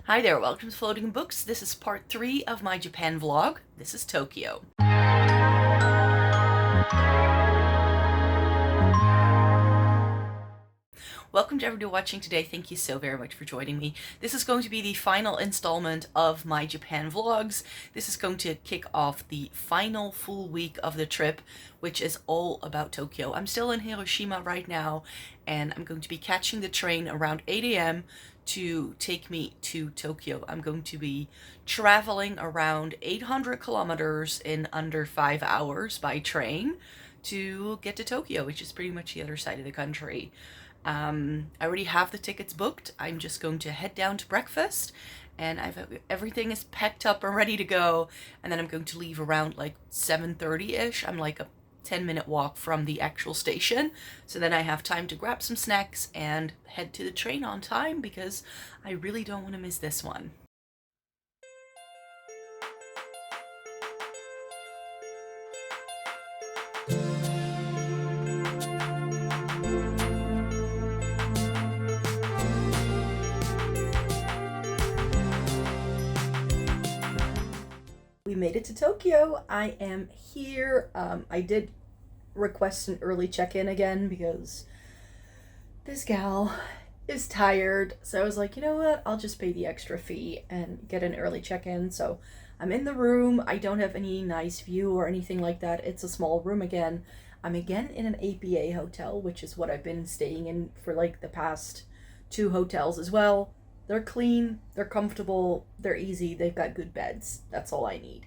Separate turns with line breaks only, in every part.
Hi there, welcome to Floating Books. This is part 3 of my Japan vlog. This is Tokyo. Welcome to everybody watching today. Thank you so very much for joining me. This is going to be the final installment of my Japan vlogs. This is going to kick off the final full week of the trip, which is all about Tokyo. I'm still in Hiroshima right now, and I'm going to be catching the train around 8 a.m. to take me to Tokyo. I'm going to be traveling around 800 kilometers in under 5 hours by train to get to Tokyo, which is pretty much the other side of the country. I already have the tickets booked. I'm just going to head down to breakfast, and everything is packed up and ready to go, and then I'm going to leave around like 7:30ish. I'm like a 10-minute walk from the actual station, so then I have time to grab some snacks and head to the train on time because I really don't want to miss this one. We made it to Tokyo. I am here. I did request an early check-in again because this gal is tired. So I was like, you know what? I'll just pay the extra fee and get an early check-in. So I'm in the room. I don't have any nice view or anything like that. It's a small room again. I'm again in an APA hotel, which is what I've been staying in for like the past 2 hotels as well. They're clean, they're comfortable, they're easy, they've got good beds. That's all I need.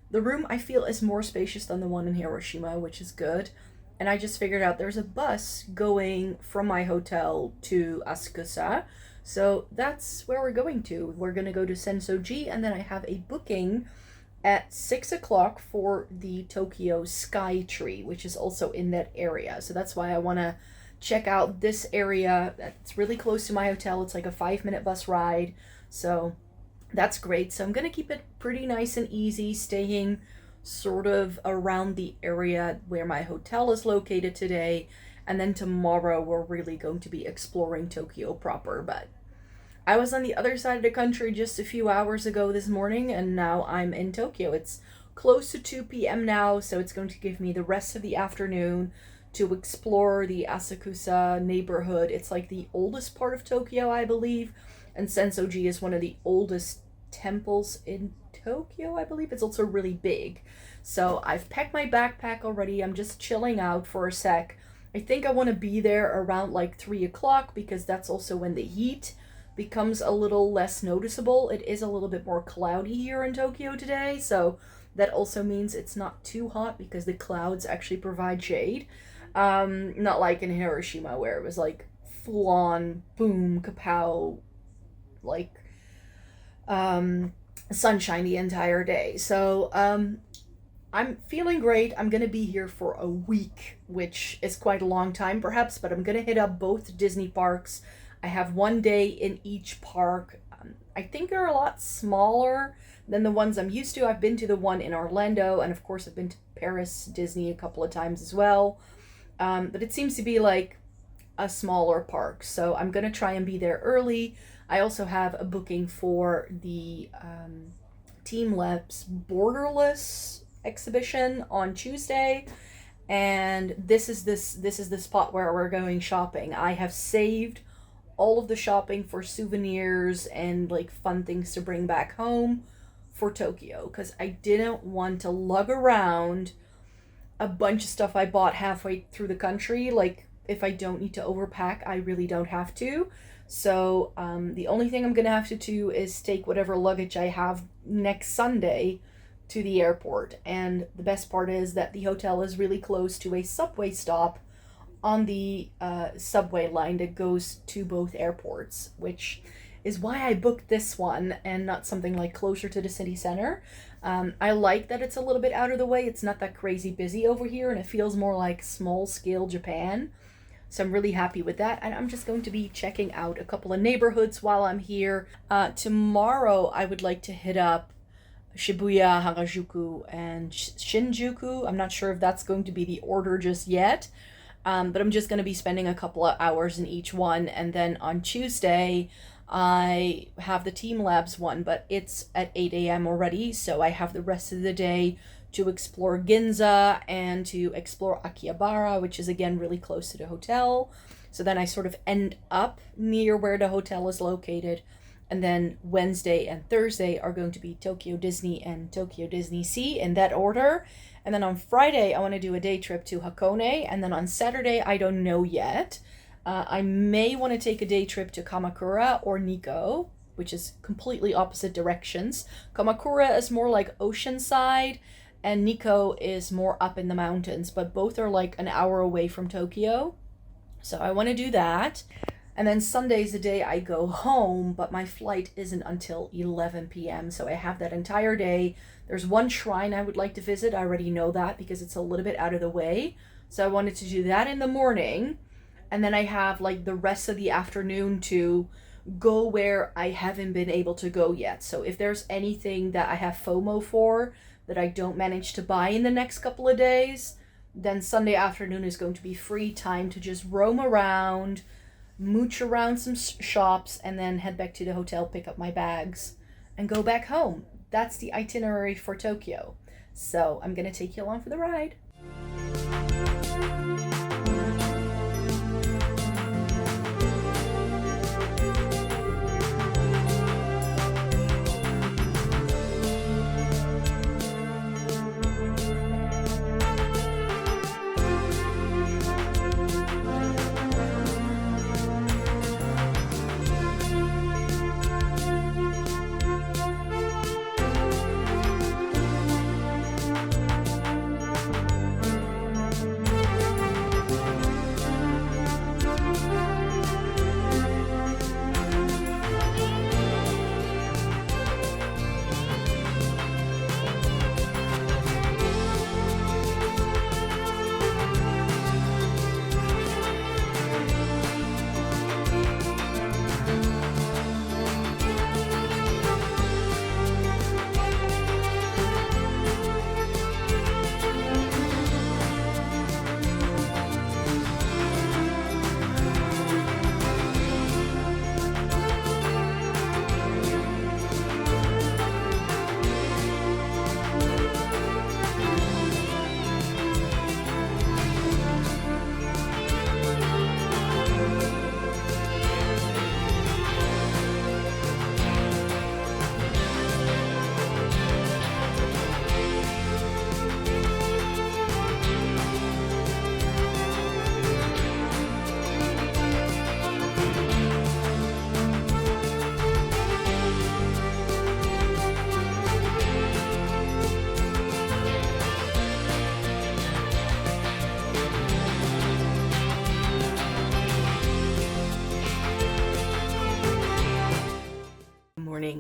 The room I feel is more spacious than the one in Hiroshima, which is good. And I just figured out there's a bus going from my hotel to Asakusa. So that's where we're going to. We're going to go to Sensoji, and then I have a booking at 6 o'clock for the Tokyo Sky Tree, which is also in that area. So that's why I want to check out this area. That's really close to my hotel. It's like a 5-minute bus ride, so that's great. So I'm gonna keep it pretty nice and easy, staying sort of around the area where my hotel is located today, and then tomorrow we're really going to be exploring Tokyo proper. But I was on the other side of the country just a few hours ago this morning, and now I'm in Tokyo. It's close to 2 p.m. now, so it's going to give me the rest of the afternoon to explore the Asakusa neighborhood. It's like the oldest part of Tokyo, I believe, and Sensoji is one of the oldest temples in Tokyo, I believe. It's also really big. So I've packed my backpack already. I'm just chilling out for a sec. I think I want to be there around like 3 o'clock because that's also when the heat becomes a little less noticeable. It is a little bit more cloudy here in Tokyo today, so that also means it's not too hot because the clouds actually provide shade. Not like in Hiroshima where it was like full on boom kapow, like sunshine the entire day. So I'm feeling great. I'm gonna be here for a week, which is quite a long time perhaps, but I'm gonna hit up both Disney parks. I have 1 day in each park. I think they're a lot smaller than the ones I'm used to. I've been to the one in Orlando, and of course I've been to Paris Disney a couple of times as well. But it seems to be like a smaller park, so I'm gonna try and be there early. I also have a booking for the Team Labs Borderless exhibition on Tuesday, and this is the spot where we're going shopping. I have saved all of the shopping for souvenirs and like fun things to bring back home for Tokyo because I didn't want to lug around a bunch of stuff I bought halfway through the country. Like, if I don't need to overpack, I really don't have to. So the only thing I'm gonna have to do is take whatever luggage I have next Sunday to the airport. And the best part is that the hotel is really close to a subway stop on the subway line that goes to both airports, which is why I booked this one and not something like closer to the city center. I like that it's a little bit out of the way. It's not that crazy busy over here, and it feels more like small scale Japan. So I'm really happy with that. And I'm just going to be checking out a couple of neighborhoods while I'm here. Tomorrow I would like to hit up Shibuya, Harajuku, and Shinjuku. I'm not sure if that's going to be the order just yet. But I'm just going to be spending a couple of hours in each one. And then on Tuesday, I have the Team Labs one, but it's at 8 a.m. already, so I have the rest of the day to explore Ginza and to explore Akihabara, which is again really close to the hotel. So then I sort of end up near where the hotel is located. And then Wednesday and Thursday are going to be Tokyo Disney and Tokyo DisneySea in that order. And then on Friday, I want to do a day trip to Hakone. And then on Saturday, I don't know yet. I may want to take a day trip to Kamakura or Nikko, which is completely opposite directions. Kamakura is more like oceanside, and Nikko is more up in the mountains, but both are like an hour away from Tokyo. So I want to do that. And then Sunday's the day I go home, but my flight isn't until 11 p.m. So I have that entire day. There's one shrine I would like to visit. I already know that because it's a little bit out of the way. So I wanted to do that in the morning. And then I have like the rest of the afternoon to go where I haven't been able to go yet. So if there's anything that I have FOMO for that I don't manage to buy in the next couple of days, then Sunday afternoon is going to be free time to just roam around, mooch around some shops, and then head back to the hotel, pick up my bags, and go back home. That's the itinerary for Tokyo. So I'm going to take you along for the ride.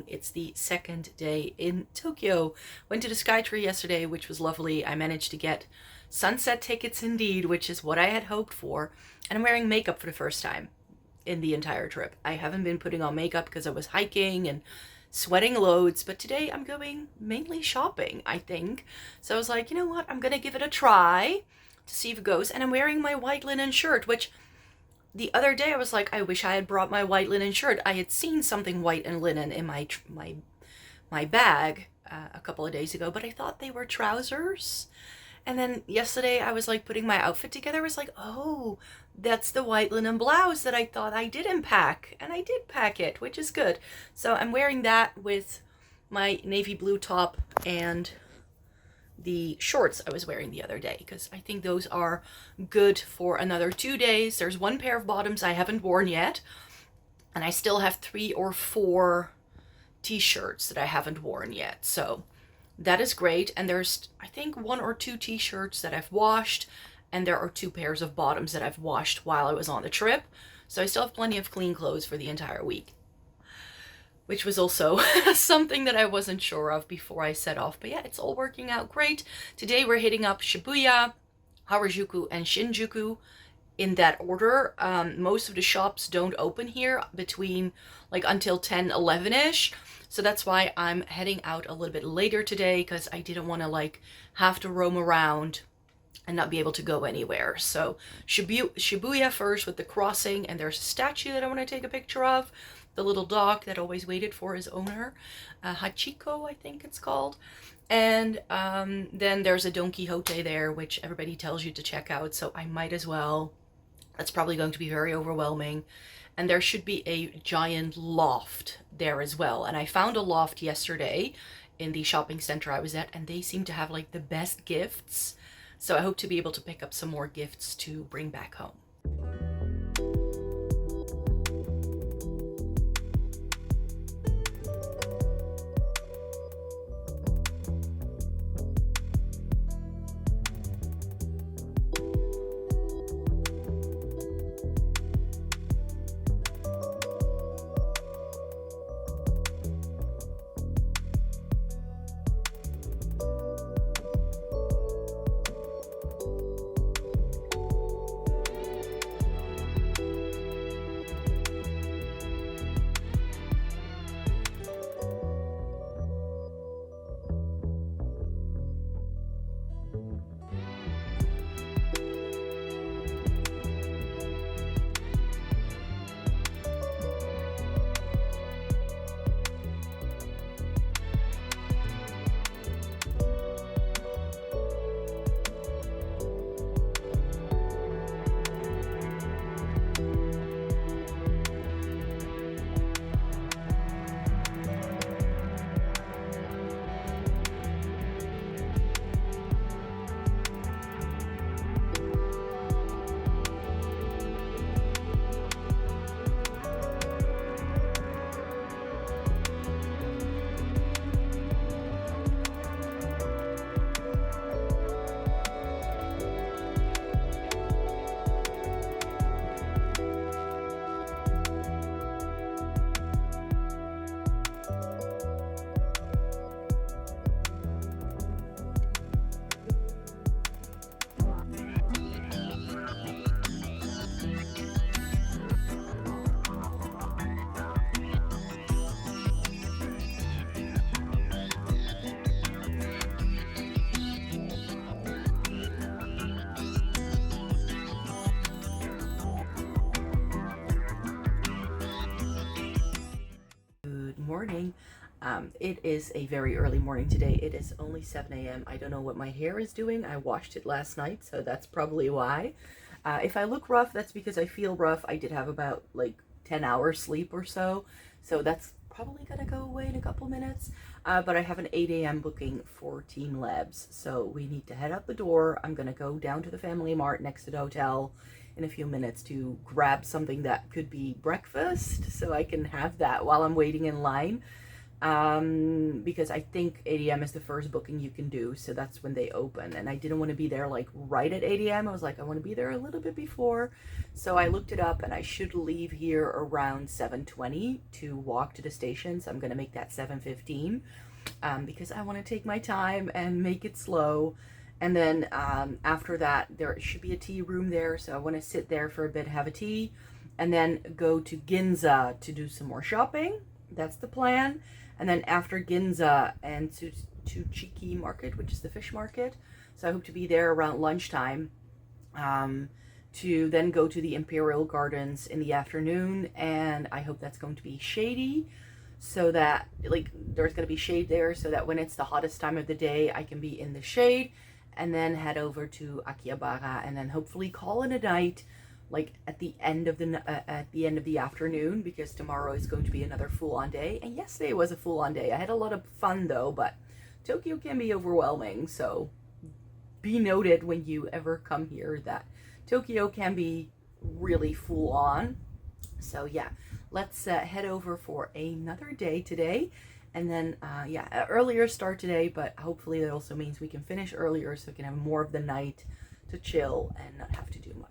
It's the second day in Tokyo. Went to the Skytree yesterday, which was lovely. I managed to get sunset tickets indeed, which is what I had hoped for. And I'm wearing makeup for the first time in the entire trip. I haven't been putting on makeup because I was hiking and sweating loads, but today I'm going mainly shopping, I think. So I was like, you know what? I'm gonna give it a try to see if it goes. And I'm wearing my white linen shirt, which the other day I was like, I wish I had brought my white linen shirt. I had seen something white and linen in my bag a couple of days ago, but I thought they were trousers. And then yesterday I was like putting my outfit together. I was like, oh, that's the white linen blouse that I thought I didn't pack. And I did pack it, which is good. So I'm wearing that with my navy blue top and the shorts I was wearing the other day, because I think those are good for another 2 days. There's one pair of bottoms I haven't worn yet, and I still have 3 or 4 t-shirts that I haven't worn yet. So that is great. And there's, I think, 1 or 2 t-shirts that I've washed, and there are 2 pairs of bottoms that I've washed while I was on the trip. So I still have plenty of clean clothes for the entire week, which was also something that I wasn't sure of before I set off. But yeah, it's all working out great. Today we're hitting up Shibuya, Harajuku, and Shinjuku in that order. Most of the shops don't open here between like until 10, 11-ish. So that's why I'm heading out a little bit later today, because I didn't want to like have to roam around and not be able to go anywhere. So Shibuya first with the crossing, and there's a statue that I want to take a picture of. the little dog that always waited for his owner, Hachiko, I think it's called. And then there's a Don Quixote there, which everybody tells you to check out, so I might as well. That's probably going to be very overwhelming. And there should be a giant loft there as well. And I found a loft yesterday in the shopping center I was at, and they seem to have like the best gifts. So I hope to be able to pick up some more gifts to bring back home. Morning. It is a very early morning today. It is only 7 a.m. I don't know what my hair is doing. I washed it last night, so that's probably why. If I look rough, that's because I feel rough. I did have about like 10 hours sleep or so that's probably gonna go away in a couple minutes. But I have an 8 a.m. booking for Team Labs, so we need to head out the door. I'm gonna go down to the Family Mart next to the hotel in a few minutes to grab something that could be breakfast so I can have that while I'm waiting in line. Because I think 8 a.m. is the first booking you can do, so that's when they open. And I didn't want to be there like right at 8 a.m. I was like, I want to be there a little bit before. So I looked it up and I should leave here around 7:20 to walk to the station. So I'm going to make that 7:15 because I want to take my time and make it slow. And then after that, there should be a tea room there. So I want to sit there for a bit, have a tea, and then go to Ginza to do some more shopping. That's the plan. And then after Ginza and to Chiki Market, which is the fish market. So I hope to be there around lunchtime to then go to the Imperial Gardens in the afternoon. And I hope that's going to be shady so that like there's going to be shade there so that when it's the hottest time of the day, I can be in the shade. And then head over to Akihabara and then hopefully call it a night like at the end of the afternoon, because tomorrow is going to be another full-on day. And yesterday was a full-on day. I had a lot of fun though, but Tokyo can be overwhelming, so be noted when you ever come here that Tokyo can be really full-on. So yeah, let's head over for another day today. And then, yeah, earlier start today, but hopefully that also means we can finish earlier so we can have more of the night to chill and not have to do much.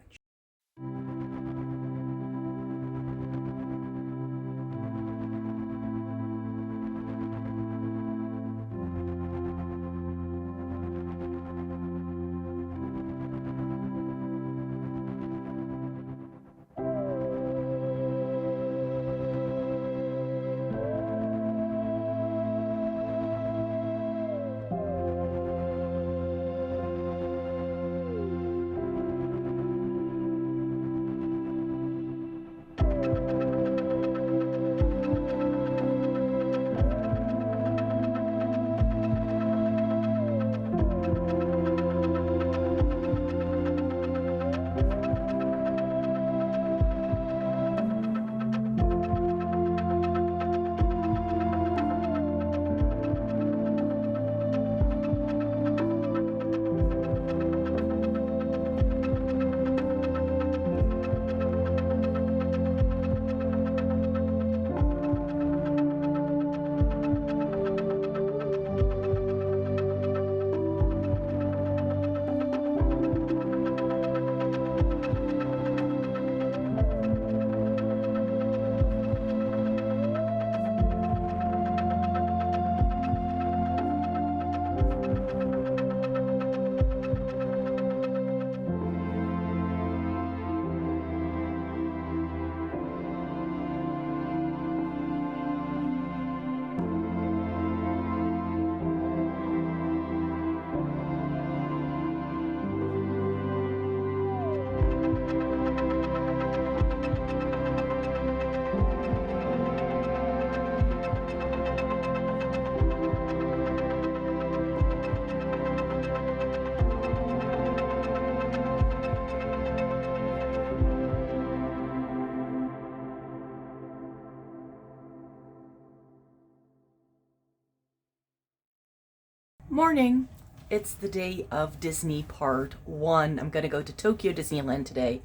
Morning. It's the day of Disney Part 1. I'm going to go to Tokyo Disneyland today.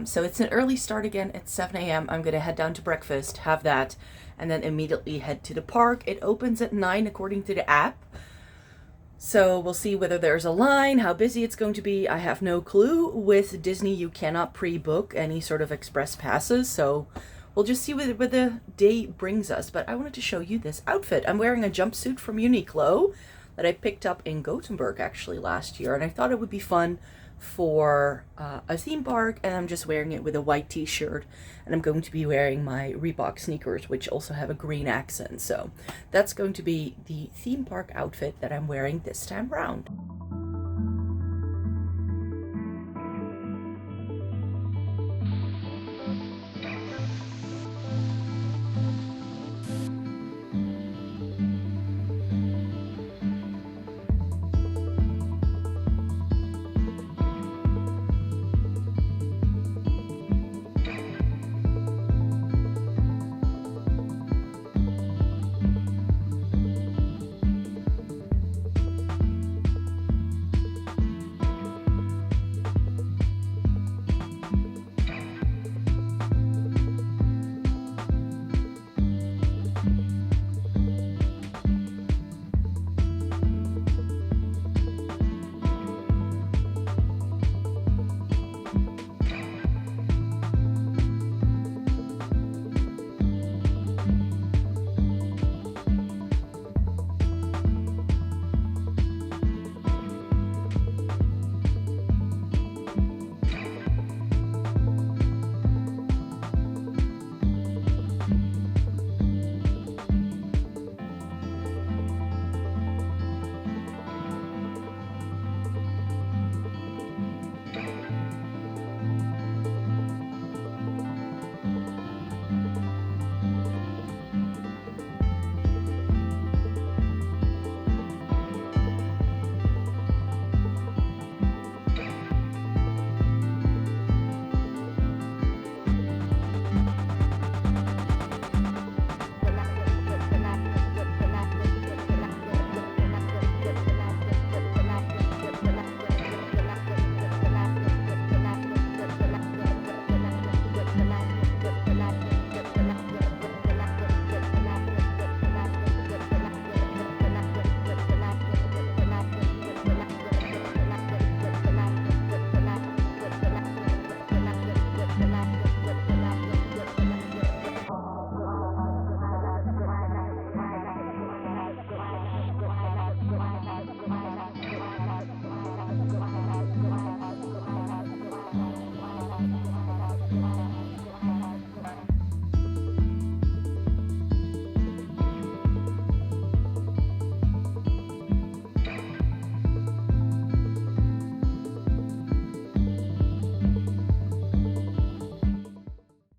So it's an early start again at 7 a.m. I'm going to head down to breakfast, have that, and then immediately head to the park. It opens at 9 according to the app. So we'll see whether there's a line, how busy it's going to be. I have no clue. With Disney, you cannot pre-book any sort of express passes, so we'll just see what the day brings us. But I wanted to show you this outfit. I'm wearing a jumpsuit from Uniqlo that I picked up in Gothenburg actually last year, and I thought it would be fun for a theme park, and I'm just wearing it with a white t-shirt, and I'm going to be wearing my Reebok sneakers, which also have a green accent. So that's going to be the theme park outfit that I'm wearing this time round.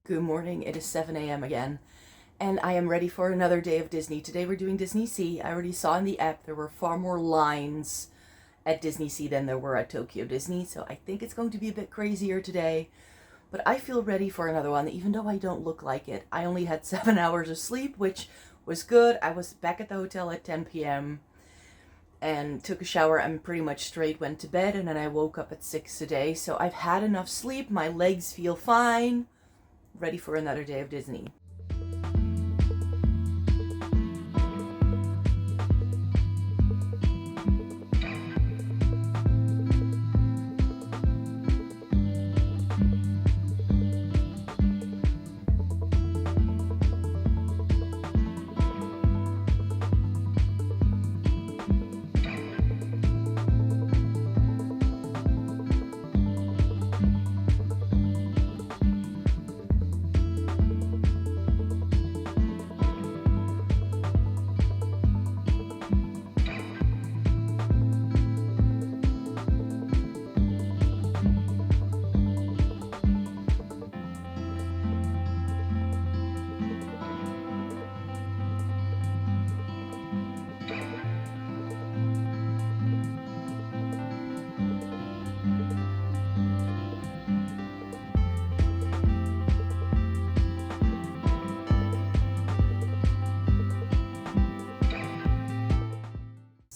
Good morning, it is 7 a.m. again, and I am ready for another day of Disney. Today we're doing DisneySea. I already saw in the app there were far more lines at DisneySea than there were at Tokyo Disney, so I think it's going to be a bit crazier today. But I feel ready for another one, even though I don't look like it. I only had 7 hours of sleep, which was good. I was back at the hotel at 10 p.m. and took a shower and pretty much straight went to bed, and then I woke up at 6 today. So I've had enough sleep, my legs feel fine. Ready for another day of Disney.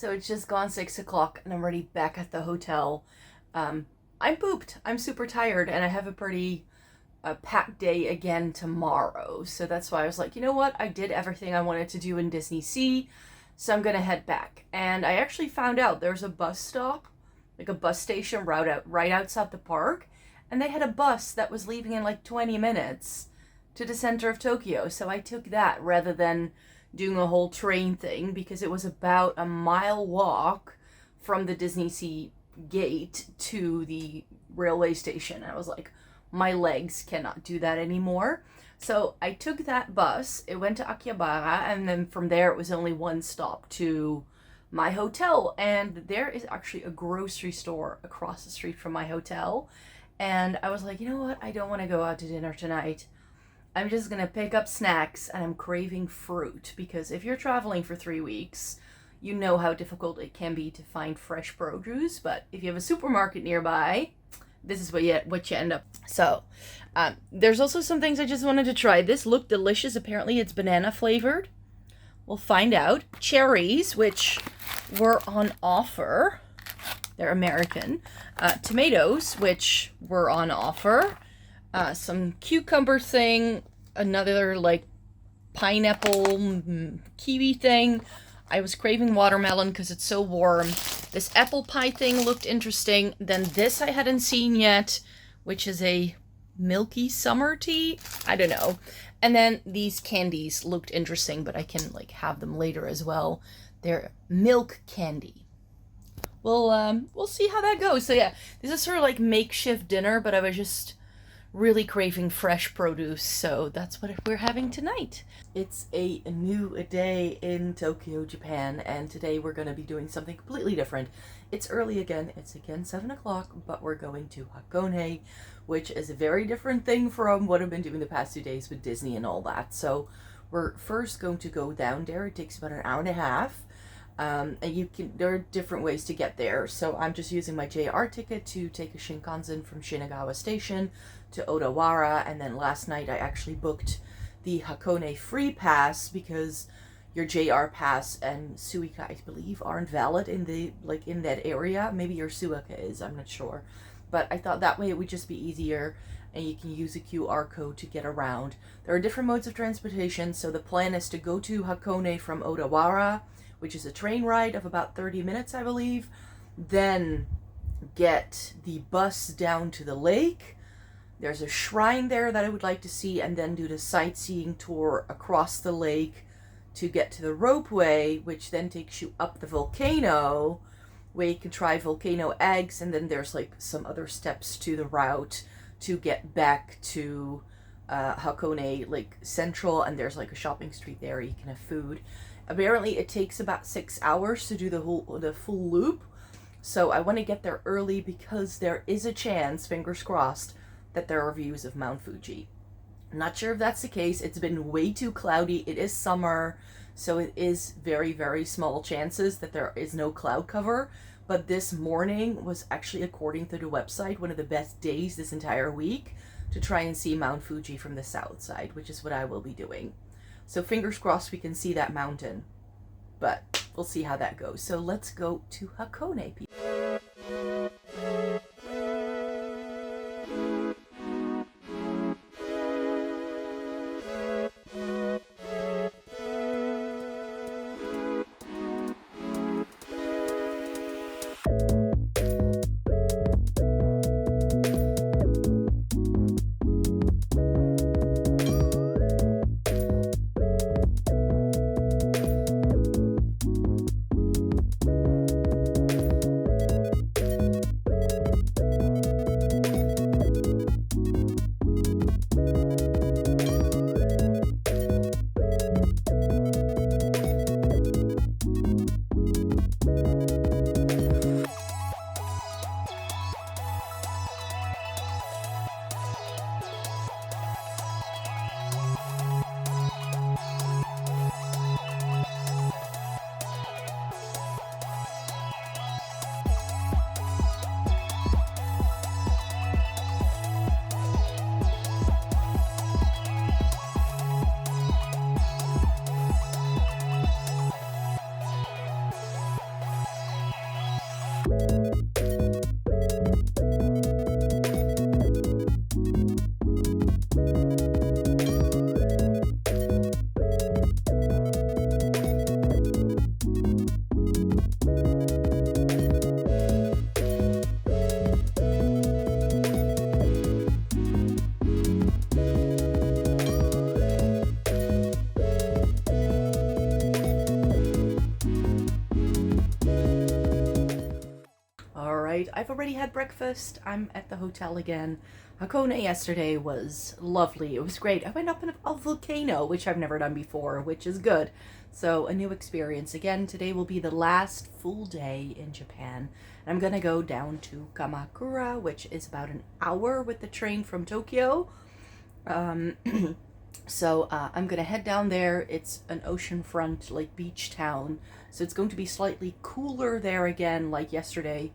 So it's just gone 6 o'clock and I'm already back at the hotel. I'm pooped. I'm super tired and I have a pretty packed day again tomorrow. So that's why I was like, you know what? I did everything I wanted to do in DisneySea. So I'm going to head back. And I actually found out there's a bus stop, like a bus station right outside the park. And they had a bus that was leaving in like 20 minutes to the center of Tokyo. So I took that rather than doing a whole train thing because it was about a mile walk from the DisneySea gate to the railway station. I was like, my legs cannot do that anymore. So I took that bus. It went to Akihabara, and then from there it was only one stop to my hotel. And there is actually a grocery store across the street from my hotel. And I was like, you know what? I don't want to go out to dinner tonight. I'm just going to pick up snacks, and I'm craving fruit because if you're traveling for 3 weeks, you know how difficult it can be to find fresh produce. But if you have a supermarket nearby, this is what you end up. So there's also some things I just wanted to try. This looked delicious. Apparently it's banana flavored. We'll find out. Cherries, which were on offer. They're American. Tomatoes, which were on offer. Some cucumber thing, another like pineapple kiwi thing. I was craving watermelon because it's so warm. This apple pie thing looked interesting. Then this I hadn't seen yet, which is a milky summer tea. I don't know. And then these candies looked interesting, but I can like have them later as well. They're milk candy. We'll see how that goes. So yeah, this is sort of like makeshift dinner, but I was just really craving fresh produce, so that's what we're having tonight. It's a new day in Tokyo, Japan, and today we're going to be doing something completely different. It's early again, it's again 7 o'clock, but we're going to Hakone, which is a very different thing from what I've been doing the past 2 days with Disney and all that. So we're first going to go down there. It takes about an hour and a half. And there are different ways to get there. So I'm just using my JR ticket to take a Shinkansen from Shinagawa Station to Odawara. And then last night I actually booked the Hakone free pass because your JR pass and Suica, I believe, aren't valid in that area. Maybe your Suica is, I'm not sure. But I thought that way it would just be easier and you can use a QR code to get around. There are different modes of transportation. So the plan is to go to Hakone from Odawara, which is a train ride of about 30 minutes, I believe. Then get the bus down to the lake. There's a shrine there that I would like to see, and then do the sightseeing tour across the lake to get to the ropeway, which then takes you up the volcano, where you can try volcano eggs, and then there's like some other steps to the route to get back to Hakone Lake Central, and there's like a shopping street there, you can have food. Apparently it takes about 6 hours to do the full loop, so I want to get there early because there is a chance, fingers crossed, that there are views of Mount Fuji. I'm not sure if that's the case. It's been way too cloudy. It is summer, so it is very, very small chances that there is no cloud cover. But this morning was actually, according to the website, one of the best days this entire week to try and see Mount Fuji from the south side, which is what I will be doing. So fingers crossed we can see that mountain, but we'll see how that goes. So let's go to Hakone, people. I've already had breakfast. I'm at the hotel again. Hakone yesterday was lovely. It was great. I went up in a volcano, which I've never done before, which is good. So a new experience. Again, today will be the last full day in Japan. I'm going to go down to Kamakura, which is about an hour with the train from Tokyo. So I'm going to head down there. It's an oceanfront, like, beach town. So it's going to be slightly cooler there again, like yesterday.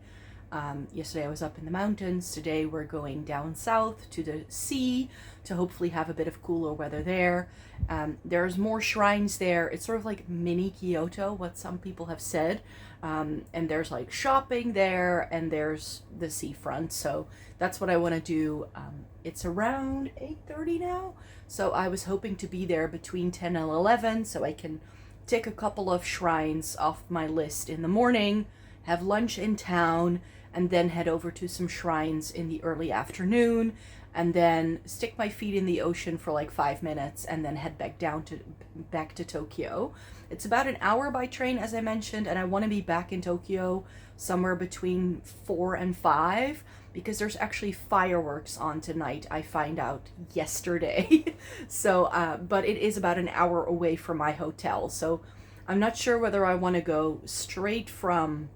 Yesterday I was up in the mountains. Today we're going down south to the sea to hopefully have a bit of cooler weather there. There's more shrines there. It's sort of like mini Kyoto, what some people have said. And there's like shopping there, and there's the seafront. So that's what I want to do. It's around 8:30 now. So I was hoping to be there between 10 and 11 so I can take a couple of shrines off my list in the morning, have lunch in town, and then head over to some shrines in the early afternoon, and then stick my feet in the ocean for like 5 minutes, and then head back to Tokyo. It's about an hour by train, as I mentioned, and I want to be back in Tokyo somewhere between 4 and 5, because there's actually fireworks on tonight, I find out yesterday. So, but it is about an hour away from my hotel, so I'm not sure whether I want to go straight from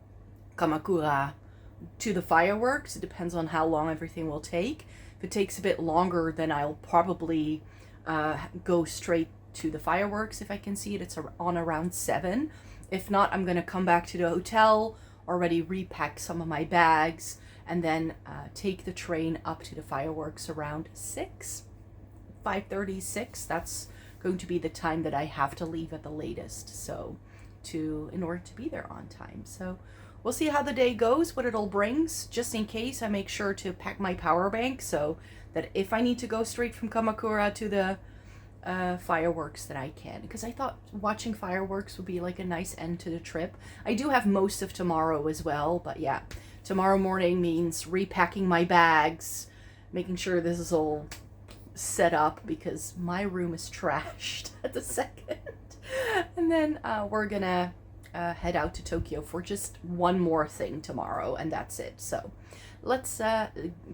Kamakura to the fireworks. It depends on how long everything will take. If it takes a bit longer, then I'll probably go straight to the fireworks if I can see it. It's on around 7. If not, I'm going to come back to the hotel, already repack some of my bags, and then take the train up to the fireworks around 6, 5:30, 6. That's going to be the time that I have to leave at the latest, so in order to be there on time. So we'll see how the day goes, what it all brings. Just in case, I make sure to pack my power bank so that if I need to go straight from Kamakura to the fireworks, that I can, because I thought watching fireworks would be like a nice end to the trip. I do have most of tomorrow as well, but yeah, tomorrow morning means repacking my bags, making sure this is all set up, because my room is trashed at the second. And then we're gonna head out to Tokyo for just one more thing tomorrow, and that's it. So let's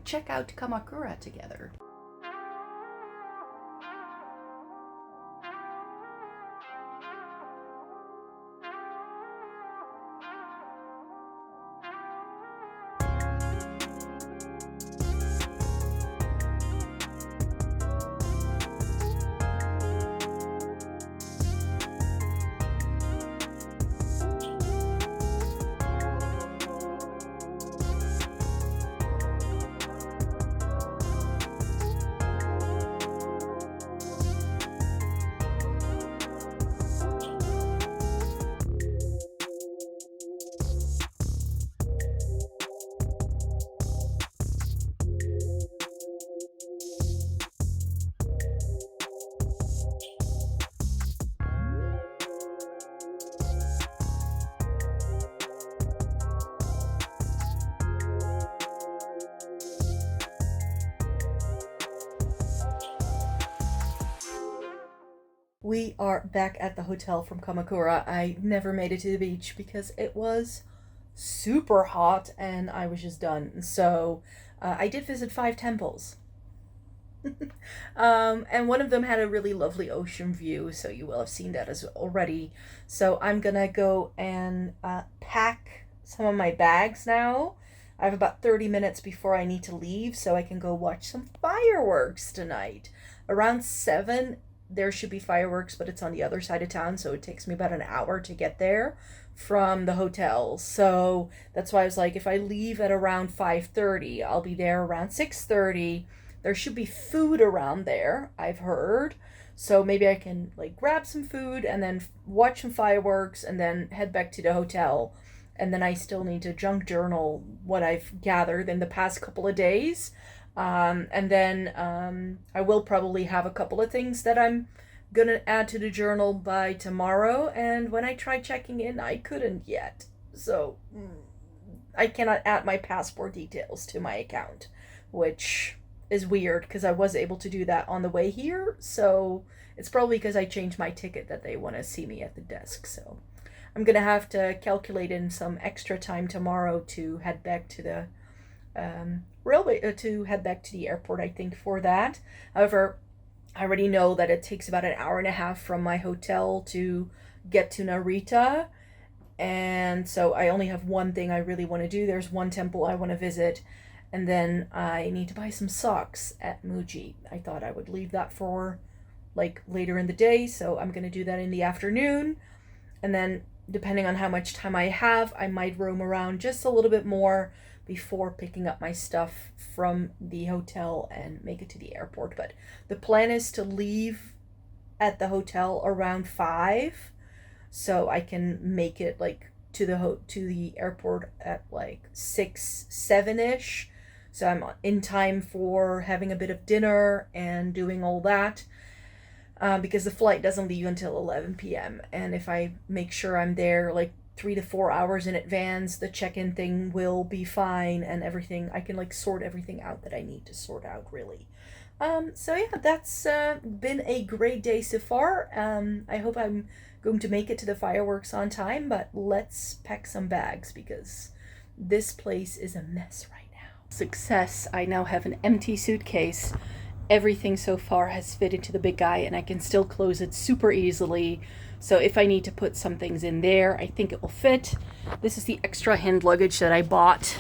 check out Kamakura together. We are back at the hotel from Kamakura. I never made it to the beach because it was super hot and I was just done. So I did visit 5 temples. And one of them had a really lovely ocean view, so you will have seen that as already. So I'm gonna go and pack some of my bags now. I have about 30 minutes before I need to leave, so I can go watch some fireworks tonight. Around 7, there should be fireworks, but it's on the other side of town, so it takes me about an hour to get there from the hotel. So that's why I was like, if I leave at around 5:30, I'll be there around 6:30. There should be food around there, I've heard. So maybe I can like grab some food and then watch some fireworks and then head back to the hotel. And then I still need to junk journal what I've gathered in the past couple of days. And then I will probably have a couple of things that I'm gonna add to the journal by tomorrow. And when I tried checking in, I couldn't yet. So I cannot add my passport details to my account, which is weird because I was able to do that on the way here. So it's probably because I changed my ticket that they want to see me at the desk. So I'm gonna have to calculate in some extra time tomorrow to head back to the railway to head back to the airport, I think, for that. However, I already know that it takes about an hour and a half from my hotel to get to Narita. And so I only have one thing I really want to do. There's one temple I want to visit. And then I need to buy some socks at Muji. I thought I would leave that for like later in the day. So I'm going to do that in the afternoon. And then depending on how much time I have, I might roam around just a little bit more before picking up my stuff from the hotel and make it to the airport. But the plan is to leave at the hotel around 5, so I can make it like to the airport at like 6, 7ish. So I'm in time for having a bit of dinner and doing all that. Because the flight doesn't leave until 11 p.m. And if I make sure I'm there like 3 to 4 hours in advance, the check-in thing will be fine and everything. I can like sort everything out that I need to sort out, really. So yeah, that's been a great day so far. I hope I'm going to make it to the fireworks on time, but let's pack some bags because this place is a mess right now. Success. I now have an empty suitcase. Everything so far has fit into the big guy and I can still close it super easily. So if I need to put some things in there, I think it will fit. This is the extra hand luggage that I bought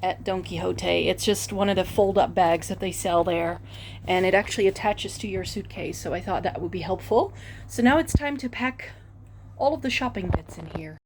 at Don Quixote. It's just one of the fold-up bags that they sell there, and it actually attaches to your suitcase, so I thought that would be helpful. So now it's time to pack all of the shopping bits in here.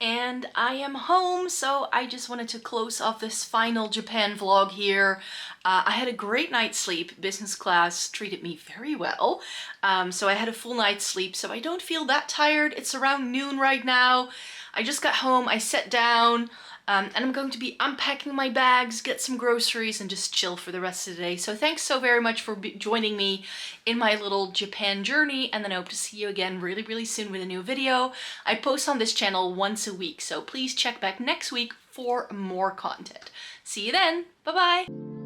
And I am home, so I just wanted to close off this final Japan vlog here. I had a great night's sleep. Business class treated me very well. So I had a full night's sleep, so I don't feel that tired. It's around noon right now. I just got home, I sat down, and I'm going to be unpacking my bags, get some groceries, and just chill for the rest of the day. So thanks so very much for joining me in my little Japan journey, and then I hope to see you again really, really soon with a new video. I post on this channel once a week, so please check back next week for more content. See you then. Bye-bye.